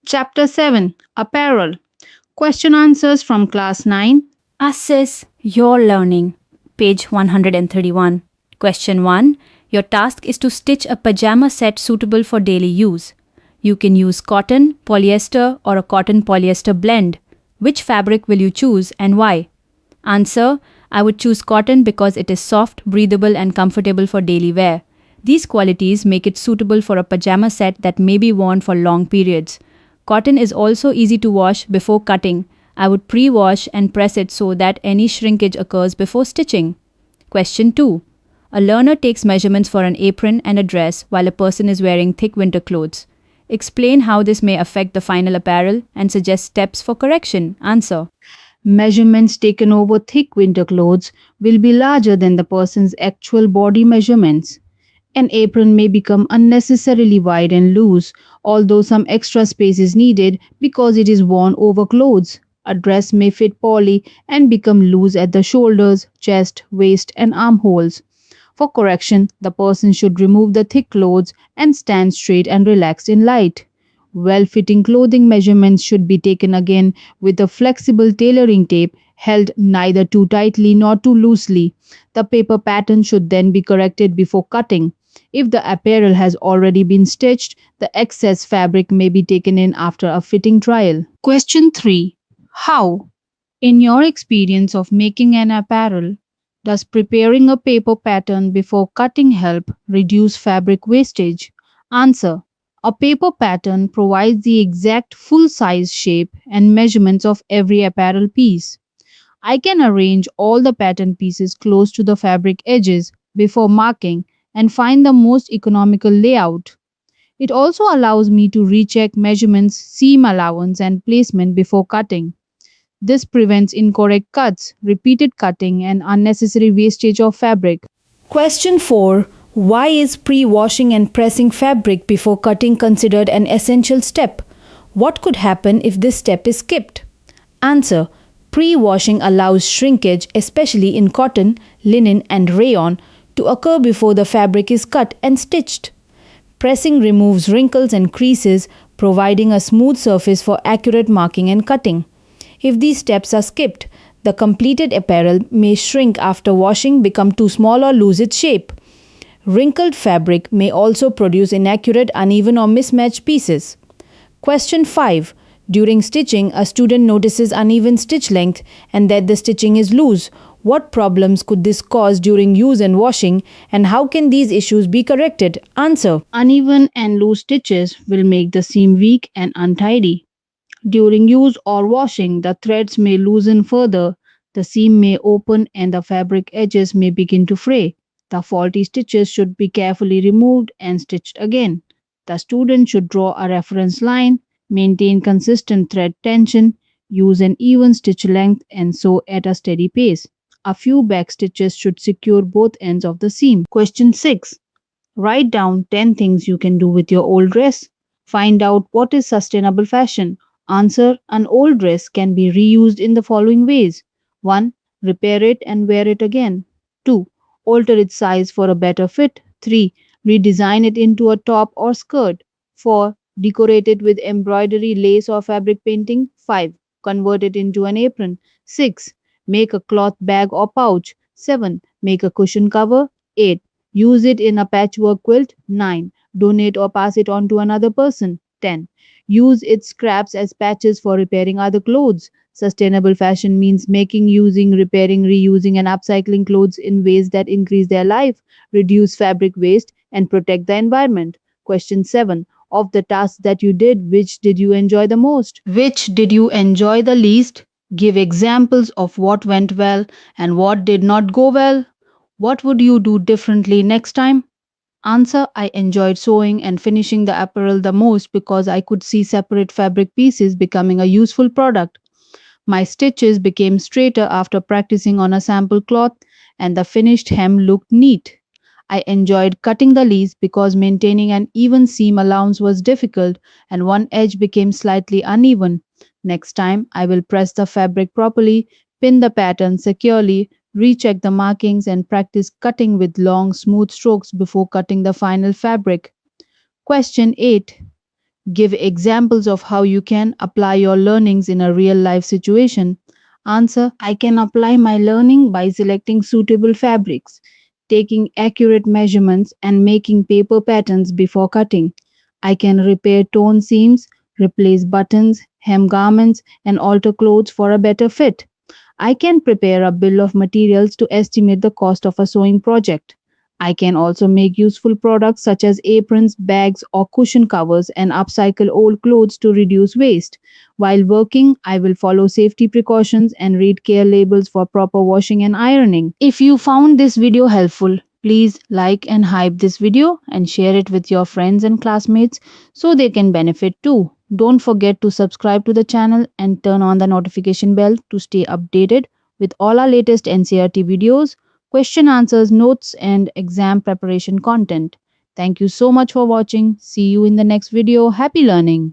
Chapter 7 Apparel. Question answers from Class 9. Assess your learning. Page 131. Question 1. Your task is to stitch a pajama set suitable for daily use. You can use cotton, polyester, or a cotton polyester blend. Which fabric will you choose and why? Answer. I would choose cotton because it is soft, breathable, and comfortable for daily wear. These qualities make it suitable for a pajama set that may be worn for long periods. Cotton is also easy to wash before cutting. I would pre-wash and press it so that any shrinkage occurs before stitching. Question 2. A learner takes measurements for an apron and a dress while a person is wearing thick winter clothes. Explain how this may affect the final apparel and suggest steps for correction. Answer. Measurements taken over thick winter clothes will be larger than the person's actual body measurements. An apron may become unnecessarily wide and loose, although some extra space is needed because it is worn over clothes. A dress may fit poorly and become loose at the shoulders, chest, waist, and armholes. For correction, the person should remove the thick clothes and stand straight and relaxed in light. Well fitting clothing measurements should be taken again with a flexible tailoring tape held neither too tightly nor too loosely. The paper pattern should then be corrected before cutting. If the apparel has already been stitched, the excess fabric may be taken in after a fitting trial. Question 3. How? In your experience of making an apparel, does preparing a paper pattern before cutting help reduce fabric wastage? Answer. A paper pattern provides the exact full size shape and measurements of every apparel piece. I can arrange all the pattern pieces close to the fabric edges before marking and find the most economical layout. It also allows me to recheck measurements, seam allowance, and placement before cutting. This prevents incorrect cuts, repeated cutting, and unnecessary wastage of fabric. Question 4. Why is pre-washing and pressing fabric before cutting considered an essential step? What could happen if this step is skipped? Answer. Pre-washing allows shrinkage, especially in cotton, linen, and rayon, to occur before the fabric is cut and stitched. Pressing removes wrinkles and creases, providing a smooth surface for accurate marking and cutting. If these steps are skipped, the completed apparel may shrink after washing, become too small, or lose its shape. Wrinkled fabric may also produce inaccurate, uneven, or mismatched pieces. Question 5. During stitching, a student notices uneven stitch length and that the stitching is loose. What problems could this cause during use and washing, and how can these issues be corrected? Answer. Uneven and loose stitches will make the seam weak and untidy. During use or washing, the threads may loosen further, the seam may open, and the fabric edges may begin to fray. The faulty stitches should be carefully removed and stitched again. The student should draw a reference line, maintain consistent thread tension, use an even stitch length, and sew at a steady pace. A few back stitches should secure both ends of the seam. Question 6. Write down 10 things you can do with your old dress. Find out what is sustainable fashion. Answer. An old dress can be reused in the following ways. 1. Repair it and wear it again. 2. Alter its size for a better fit. 3. Redesign it into a top or skirt. 4. Decorate it with embroidery, lace, or fabric painting. 5. Convert it into an apron. 6. Make a cloth bag or pouch. 7. Make a cushion cover. 8. Use it in a patchwork quilt. 9. Donate or pass it on to another person. 10. Use its scraps as patches for repairing other clothes. Sustainable fashion means making, using, repairing, reusing, and upcycling clothes in ways that increase their life, reduce fabric waste, and protect the environment. Question 7. Of the tasks that you did, which did you enjoy the most? Which did you enjoy the least? Give examples of what went well and what did not go well. What would you do differently next time? Answer. I enjoyed sewing and finishing the apparel the most because I could see separate fabric pieces becoming a useful product. My stitches became straighter after practicing on a sample cloth, and the finished hem looked neat. I enjoyed cutting the leaves because maintaining an even seam allowance was difficult and one edge became slightly uneven. Next time, I will press the fabric properly, pin the pattern securely, recheck the markings, and practice cutting with long, smooth strokes before cutting the final fabric. Question 8. Give examples of how you can apply your learnings in a real life situation. Answer: I can apply my learning by selecting suitable fabrics, taking accurate measurements, and making paper patterns before cutting. I can repair torn seams, replace buttons, hem garments, and alter clothes for a better fit. I can prepare a bill of materials to estimate the cost of a sewing project. I can also make useful products such as aprons, bags, or cushion covers and upcycle old clothes to reduce waste. While working, I will follow safety precautions and read care labels for proper washing and ironing. If you found this video helpful, please like and hype this video and share it with your friends and classmates so they can benefit too. Don't forget to subscribe to the channel and turn on the notification bell to stay updated with all our latest NCERT videos, question answers, notes, and exam preparation content. Thank you so much for watching. See you in the next video. Happy learning!